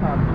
Satu.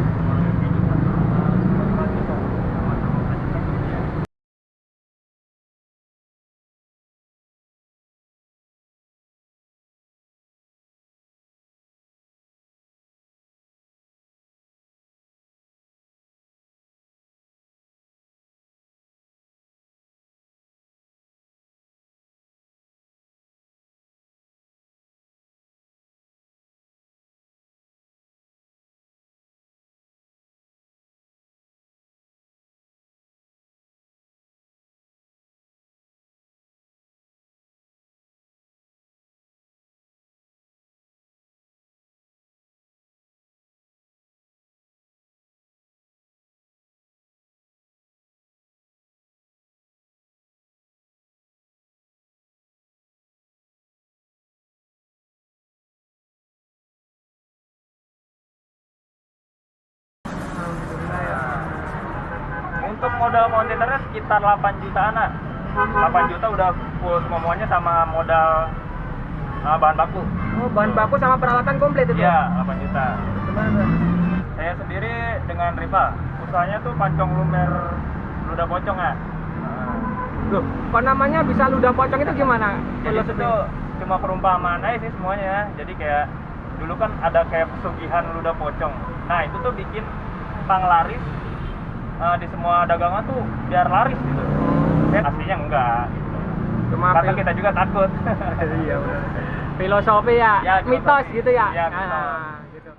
Untuk modal kontainernya sekitar 8 jutaan lah. 8 juta udah full semuanya sama modal bahan baku. Oh, bahan baku sama peralatan komplit itu? Iya, 8 juta. Gimana? Saya sendiri dengan rival. Usahanya tuh pancong lumer ludah pocong ya. Loh, kok namanya bisa ludah pocong itu gimana? Jadi itu tuh cuma perumpamaan aja sih semuanya. Jadi kayak dulu kan ada kayak pesugihan ludah pocong. Nah itu tuh bikin panglaris di semua dagangan tuh biar laris gitu. Aslinya enggak. Cuma Karena kita juga takut. Iya benar. Filosofi ya, Ya, mitos gitu ya. Ya, mitos. Nah, gitu.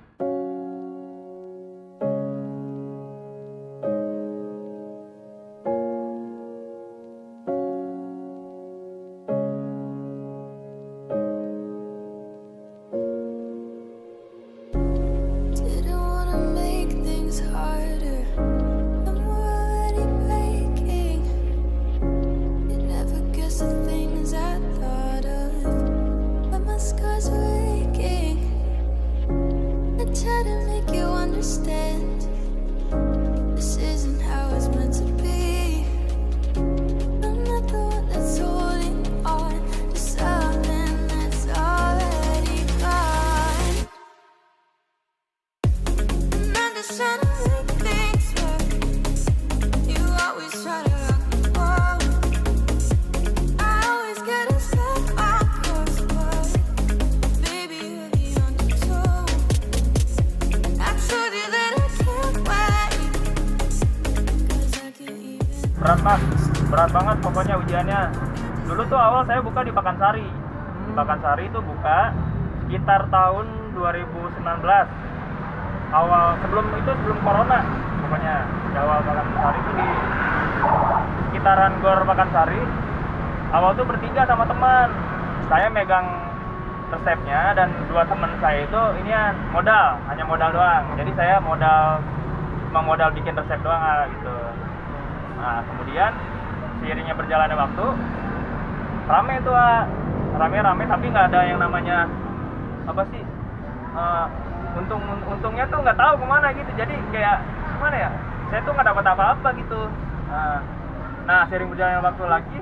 Didn't wanna make things harder. I'm already breaking. You never guess the things I thought of, but my scars are aching. I try to make you understand. This isn't how it's meant to be. I'm not the one that's holding on to something that's already gone. And I'm just trying to make things work. You always try to rock the boat. I always get us off my course, but baby, you're the undertow. I told you that I can't wait, 'cause I can't even. Berat mas, berat banget pokoknya ujiannya. Dulu tuh awal saya buka di Pakansari. Di Pakansari itu buka sekitar tahun 2019. Awal sebelum corona pokoknya. Di awal Pakansari itu di sekitaran Gor Pakansari. Awal tuh bertiga sama teman. Saya megang resepnya dan dua teman saya itu ini ya hanya modal doang. Jadi saya cuma modal bikin resep doang gitu. Nah kemudian seiringnya berjalannya waktu rame tuh rame tapi nggak ada yang namanya apa sih untungnya tuh nggak tahu kemana gitu. Jadi kayak gimana ya, saya tuh nggak dapat apa-apa gitu. Nah seiring berjalannya waktu lagi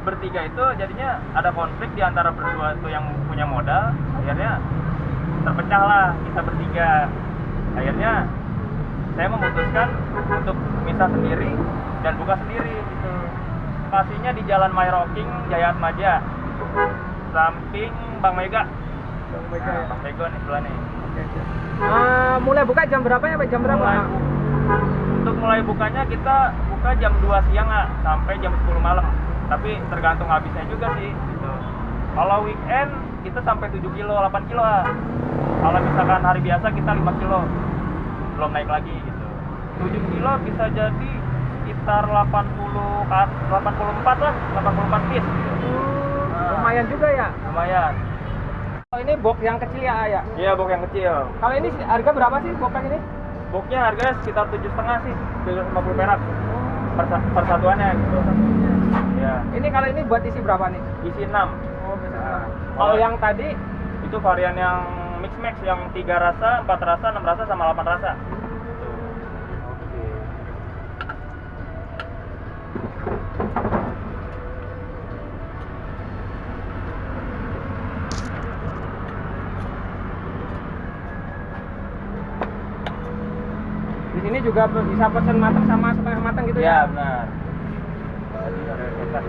bertiga itu jadinya ada konflik di antara berdua tuh yang punya modal. Akhirnya terpecah lah kita bertiga. Akhirnya saya memutuskan untuk misah sendiri dan buka sendiri gitu. Lokasinya di Jalan Mayroking, Jayatmaja, samping Bang Mega. Bang Mega ya. Bang Mega nih sebelah nih. Mulai buka jam berapa ya? Jam berapa? Untuk mulai bukanya kita buka jam 2 siang sampai jam 10 malam. Tapi tergantung habisnya juga sih gitu. Kalau weekend kita sampai 7 kilo, 8 kilo. Kalau misalkan hari biasa kita 5 kilo. Belum naik lagi gitu. 7 kilo bisa jadi sekitar 84 lah, 84 piece gitu. Lumayan juga ya. Lumayan. Oh, ini box yang kecil ya? Iya, box yang kecil. Kalau ini harga berapa sih box yang ini? Boxnya harganya sekitar 7,5 sih, 750 perak per satuannya gitu. Ya. Ini kalau ini buat isi berapa nih? Isi 6. Oh, bisa. Nah, Kalau yang tadi itu varian yang mix yang 3 rasa, 4 rasa, 6 rasa sama 8 rasa. Di sini juga bisa pesen matang sama setengah matang gitu Ya ya? benar. Jadi ada bebas.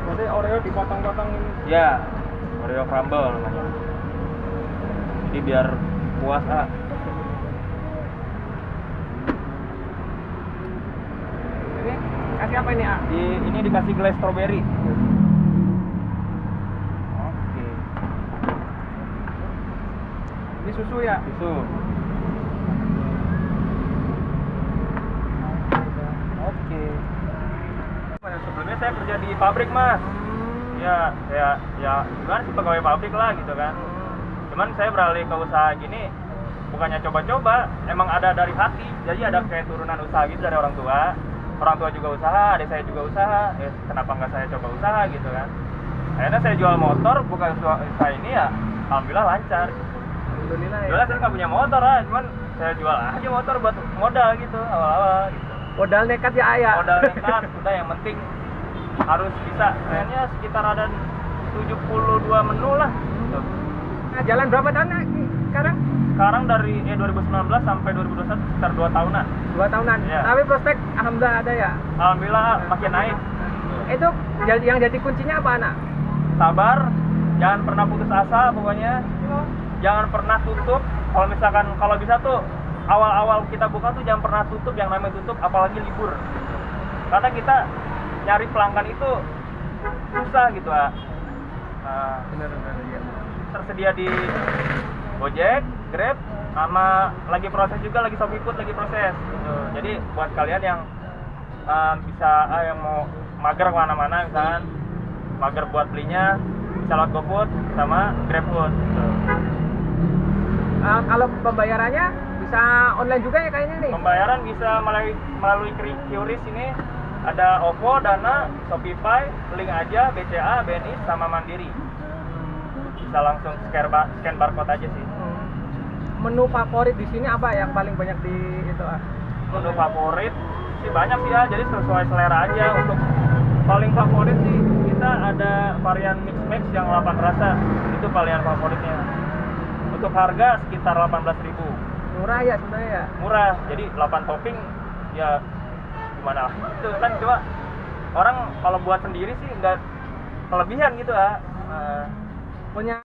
Berarti Oreo dipotong-potong ini. Ya, Oreo crumble namanya. Jadi biar puas Ini kasih apa ini A? Ini dikasih glaze strawberry. Oke. Ini susu ya? Susu. Oke. Sebelumnya saya kerja di pabrik, Mas. Ya gimana sih, pegawai pabrik lah gitu kan. Cuman saya beralih ke usaha gini bukannya coba-coba, emang ada dari hati. Jadi ada kayak turunan usaha gitu dari orang tua. Orang tua juga usaha, adik saya juga usaha. Kenapa nggak saya coba usaha gitu kan. Akhirnya saya jual motor, bukan usaha ini ya. Alhamdulillah lancar. Alhamdulillah ya. Jelas saya nggak punya motor lah, cuman saya jual aja motor buat modal gitu awal-awal gitu. Modal nekat ya Ayah. Modal nekat, udah yang penting harus bisa. Kayaknya sekitar ada 72 menu lah. Gitu. Nah, jalan berapa tahun ya sekarang? Sekarang dari 2019 sampai 2021 sekitar 2 tahunan. 2 tahunan. Iya. Tapi prospek alhamdulillah ada ya. Alhamdulillah makin naik. Itu yang jadi kuncinya apa anak? Sabar, jangan pernah putus asa pokoknya. Jangan pernah tutup. Kalau misalkan kalau bisa tuh awal-awal kita buka tuh jangan pernah tutup, yang namanya tutup apalagi libur. Karena kita nyari pelanggan itu susah gitu, Benar-benar ya. tersedia di Gojek, Grab, sama lagi proses juga, lagi ShopeeFood lagi proses gitu. Jadi buat kalian yang bisa yang mau mager kemana-mana, misalkan mager buat belinya, bisa lewat GoFood sama GrabFood gitu. Kalau pembayarannya bisa online juga ya kayaknya nih. Pembayaran bisa melalui QRIS ini, ada OVO, Dana, Shopify, link aja, BCA, BNI, sama Mandiri. Bisa langsung scan barcode aja sih. Menu favorit di sini apa yang paling banyak di itu Menu favorit sih banyak sih ya, jadi sesuai selera aja. Untuk paling favorit sih kita ada varian mix max yang 8 rasa, itu varian favoritnya. Untuk harga sekitar 18.000. Murah ya sebenarnya ya. Murah, jadi 8 topping ya gimana lah. Itu kan coba orang kalau buat sendiri sih nggak kelebihan gitu Punya